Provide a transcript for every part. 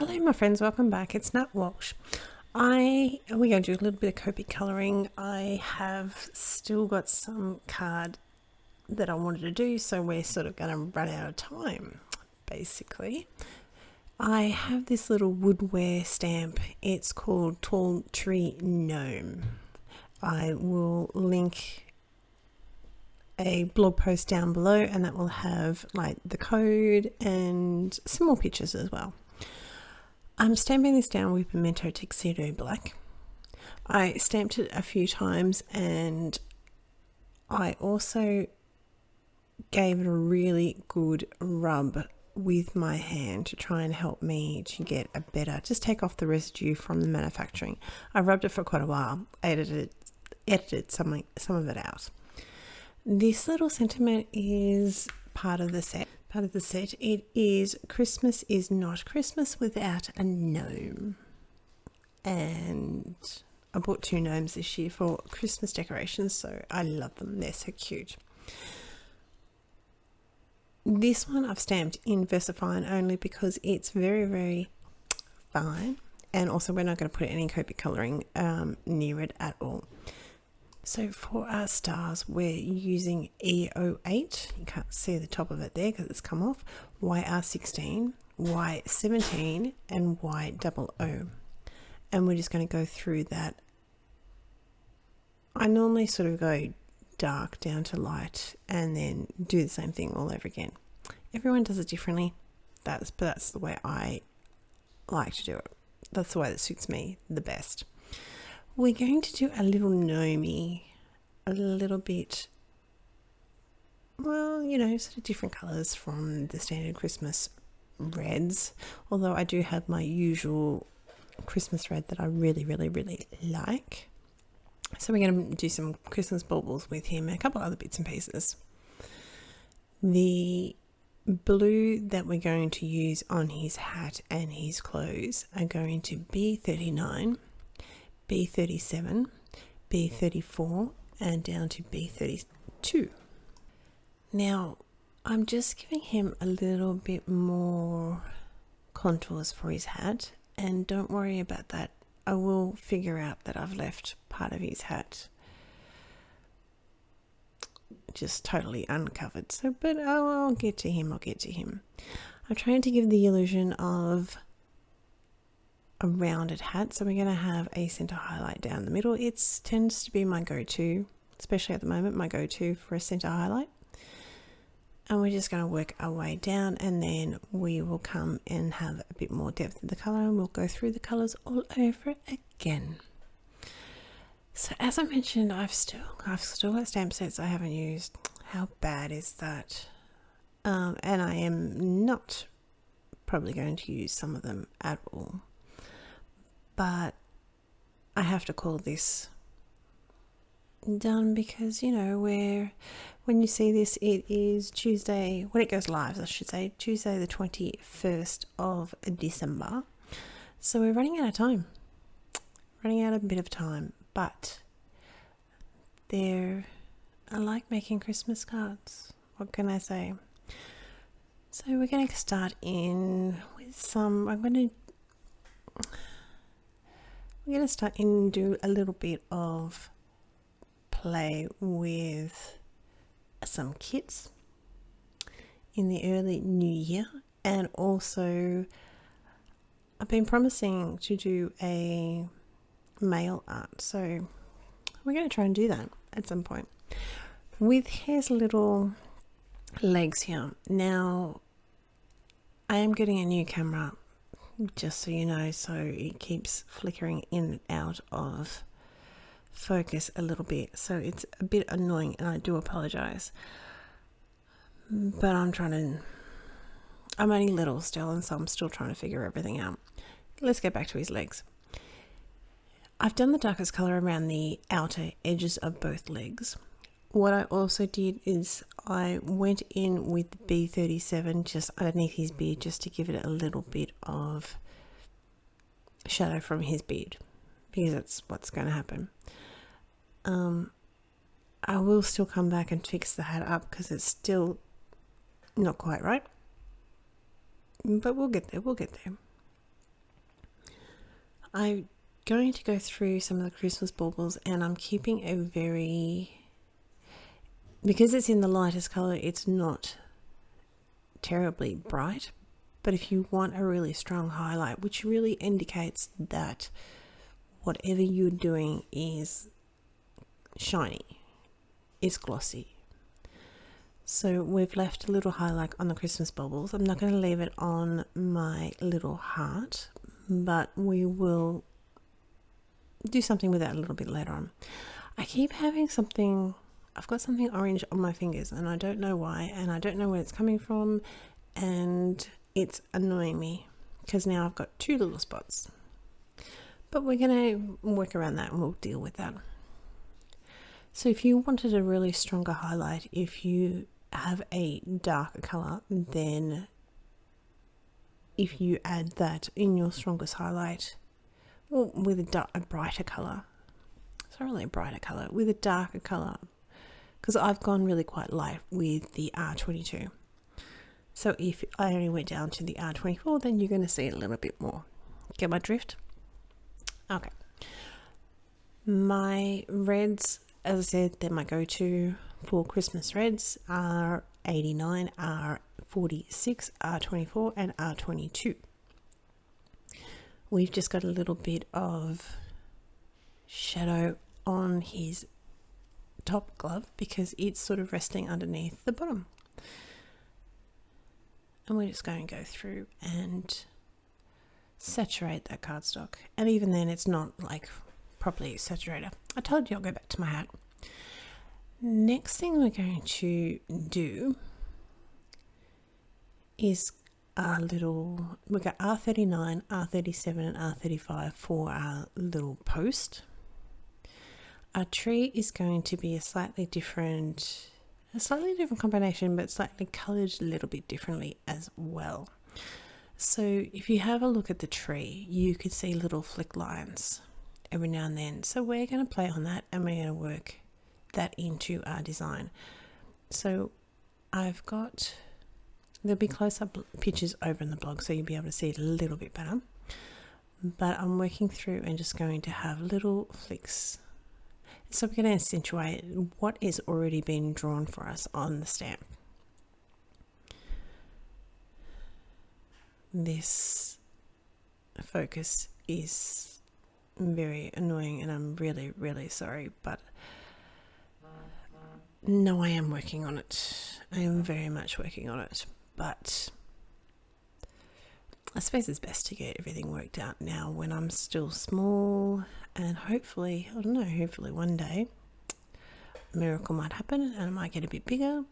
Hello my friends, welcome back. It's Nat Walsh. We're going to do a little bit of Copic colouring. I have still got some card that I wanted to do, so we're sort of going to run out of time, basically. I have this little Woodware stamp. It's called Tall Tree Gnome. I will link a blog post down below, and that will have like the code and some more pictures as well. I'm stamping this down with Pimento Tuxedo Black. I stamped it a few times, and I also gave it a really good rub with my hand to try and help me to get a better, just take off the residue from the manufacturing. I rubbed it for quite a while, edited some of it out. This little sentiment is part of the set. It is Christmas is not Christmas without a gnome. And I bought 2 gnomes this year for Christmas decorations, so I love them. They're so cute. This one I've stamped in VersaFine only because it's very, very fine. And also we're not going to put any Copic colouring near it at all. So for our stars, we're using E08. You can't see the top of it there because it's come off. YR16, Y17, and YOO. And we're just going to go through that. I normally sort of go dark down to light and then do the same thing all over again. Everyone does it differently. But that's the way I like to do it. That's the way that suits me the best. We're going to do a little gnomey, a little bit, well, you know, sort of different colours from the standard Christmas reds. Although I do have my usual Christmas red that I really, really, really like. So we're going to do some Christmas baubles with him and a couple other bits and pieces. The blue that we're going to use on his hat and his clothes are going to be B39. B37, B34, and down to B32. Now, I'm just giving him a little bit more contours for his hat, and don't worry about that. I will figure out that I've left part of his hat just totally uncovered. So, but I'll get to him. I'm trying to give the illusion of a rounded hat, so we're going to have a center highlight down the middle. It tends to be my go-to, especially at the moment, my go-to for a center highlight. And we're just going to work our way down, and then we will come and have a bit more depth of the color, and we'll go through the colors all over again. So as I mentioned, I've still got stamp sets I haven't used. How bad is that? And I am not probably going to use some of them at all. But I have to call this done because, you know, when you see this, it is Tuesday, when it goes live, I should say, Tuesday the 21st of December. So we're running out of time, running out a bit of time, but I like making Christmas cards. What can I say? So we're going to start in with some, we're going to start and do a little bit of play with some kits in the early new year, and also I've been promising to do a mail art, so we're going to try and do that at some point with his little legs here. Now I am getting a new camera, just so you know, so it keeps flickering in and out of focus a little bit, so it's a bit annoying, and I do apologize, but I'm only little still, and so I'm still trying to figure everything out. Let's get back to his legs. I've done the darkest color around the outer edges of both legs. What I also did is I went in with B37 just underneath his beard, just to give it a little bit of shadow from his beard, because that's what's going to happen. I will still come back and fix the hat up because it's still not quite right, but we'll get there. I'm going to go through some of the Christmas baubles, and I'm keeping a because it's in the lightest colour, it's not terribly bright. But if you want a really strong highlight, which really indicates that whatever you're doing is shiny, is glossy. So we've left a little highlight on the Christmas baubles. I'm not going to leave it on my little heart, but we will do something with that a little bit later on. I keep having something, I've got something orange on my fingers and I don't know why, and I don't know where it's coming from, and it's annoying me because now I've got two little spots. But we're going to work around that and we'll deal with that. So if you wanted a really stronger highlight, if you have a darker colour, then if you add that in your strongest highlight, or with a brighter colour, it's not really a brighter colour, with a darker colour, because I've gone really quite light with the R22. So if I only went down to the R24, then you're going to see it a little bit more. Get my drift? Okay. My reds, as I said, they're my go-to for Christmas reds, are 89, R46, R24 and R22. We've just got a little bit of shadow on his top glove because it's sort of resting underneath the bottom. And we're just going to go through and saturate that cardstock. And even then, it's not like properly saturated. I told you I'll go back to my hat. Next thing we're going to do is our little, we've got R39, R37 and R35 for our little post. Our tree is going to be a slightly different combination, but slightly coloured a little bit differently as well. So if you have a look at the tree, you could see little flick lines every now and then. So we're going to play on that and we're going to work that into our design. So there'll be close-up pictures over in the blog, so you'll be able to see it a little bit better. But I'm working through and just going to have little flicks. So we're going to accentuate what is already been drawn for us on the stamp. This focus is very annoying and I'm really, really sorry, but no, I am working on it. I am very much working on it, but I suppose it's best to get everything worked out now when I'm still small, and hopefully, I don't know, hopefully one day a miracle might happen and I might get a bit bigger,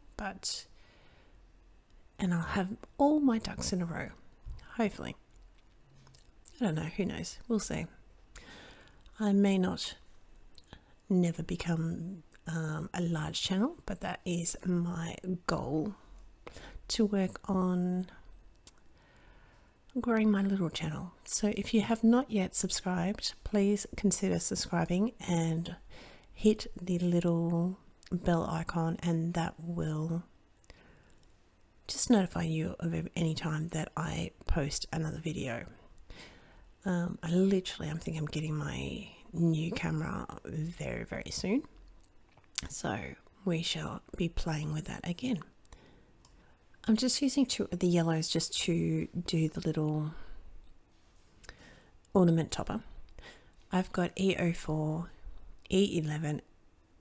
and I'll have all my ducks in a row, hopefully. I don't know, who knows, we'll see. I may not never become a large channel, but that is my goal, to work on growing my little channel. So if you have not yet subscribed, please consider subscribing and hit the little bell icon, and that will just notify you of any time that I post another video. I'm thinking I'm getting my new camera very, very soon, so we shall be playing with that again. I'm just using two of the yellows just to do the little ornament topper. I've got E04, E11,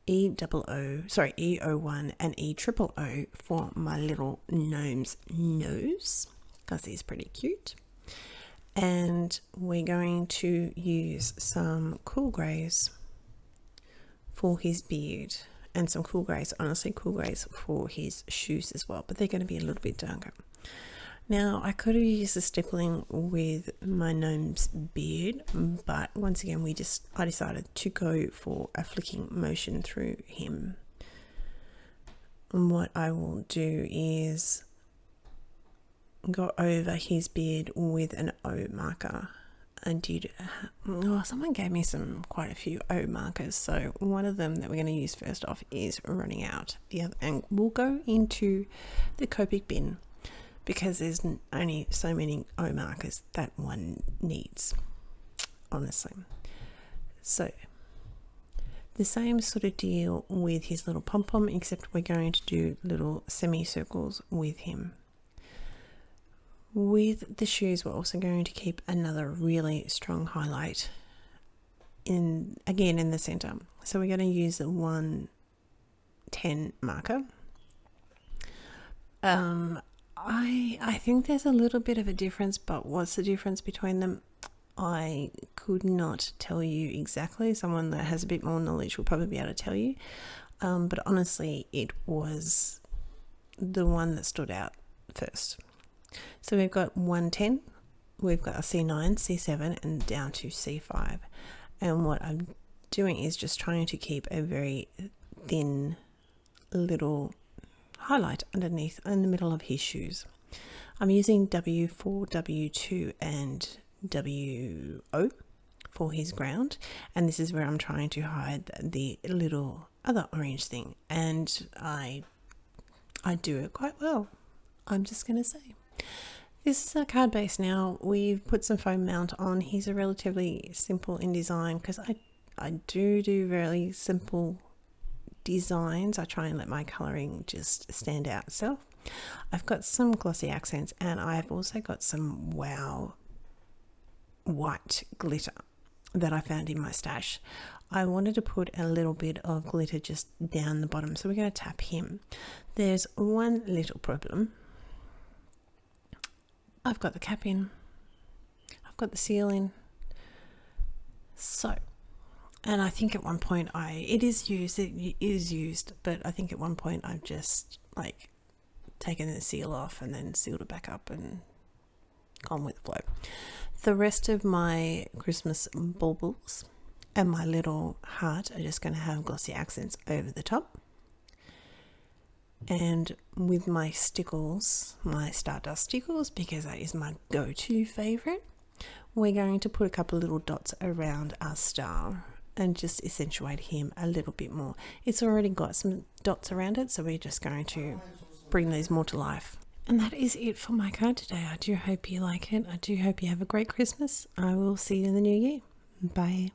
E01 and E00 for my little gnome's nose, because he's pretty cute. And we're going to use some cool greys for his beard, and some cool greys, honestly cool greys for his shoes as well, but they're going to be a little bit darker. Now I could have used the stippling with my gnome's beard, but once again I decided to go for a flicking motion through him. And what I will do is go over his beard with an O marker. Someone gave me quite a few O markers, so one of them that we're going to use first off is running out. The other, and we'll go into the Copic bin because there's only so many O markers that one needs. honestly. So the same sort of deal with his little pom-pom, except we're going to do little semicircles with him. With the shoes, we're also going to keep another really strong highlight in the center. So we're going to use the 110 marker. I think there's a little bit of a difference, but what's the difference between them? I could not tell you exactly. Someone that has a bit more knowledge will probably be able to tell you. But honestly, it was the one that stood out first. So we've got 110, we've got a C9, C7, and down to C5. And what I'm doing is just trying to keep a very thin little highlight underneath in the middle of his shoes. I'm using W4, W2, and WO for his ground, and this is where I'm trying to hide the little other orange thing, and I do it quite well, I'm just going to say. This is our card base now. We've put some foam mount on. He's a relatively simple in design because I do very simple designs. I try and let my colouring just stand out itself. I've got some glossy accents, and I've also got some wow white glitter that I found in my stash. I wanted to put a little bit of glitter just down the bottom, so we're going to tap him. There's one little problem. I've got the cap in, I've got the seal in, so, and I think at one point it is used, but I think at one point I've just like taken the seal off and then sealed it back up and gone with the flow. The rest of my Christmas baubles and my little heart are just going to have glossy accents over the top. And with my stickles, my Stardust stickles, because that is my go-to favourite, we're going to put a couple of little dots around our star and just accentuate him a little bit more. It's already got some dots around it, so we're just going to bring these more to life. And that is it for my card today. I do hope you like it. I do hope you have a great Christmas. I will see you in the new year. Bye.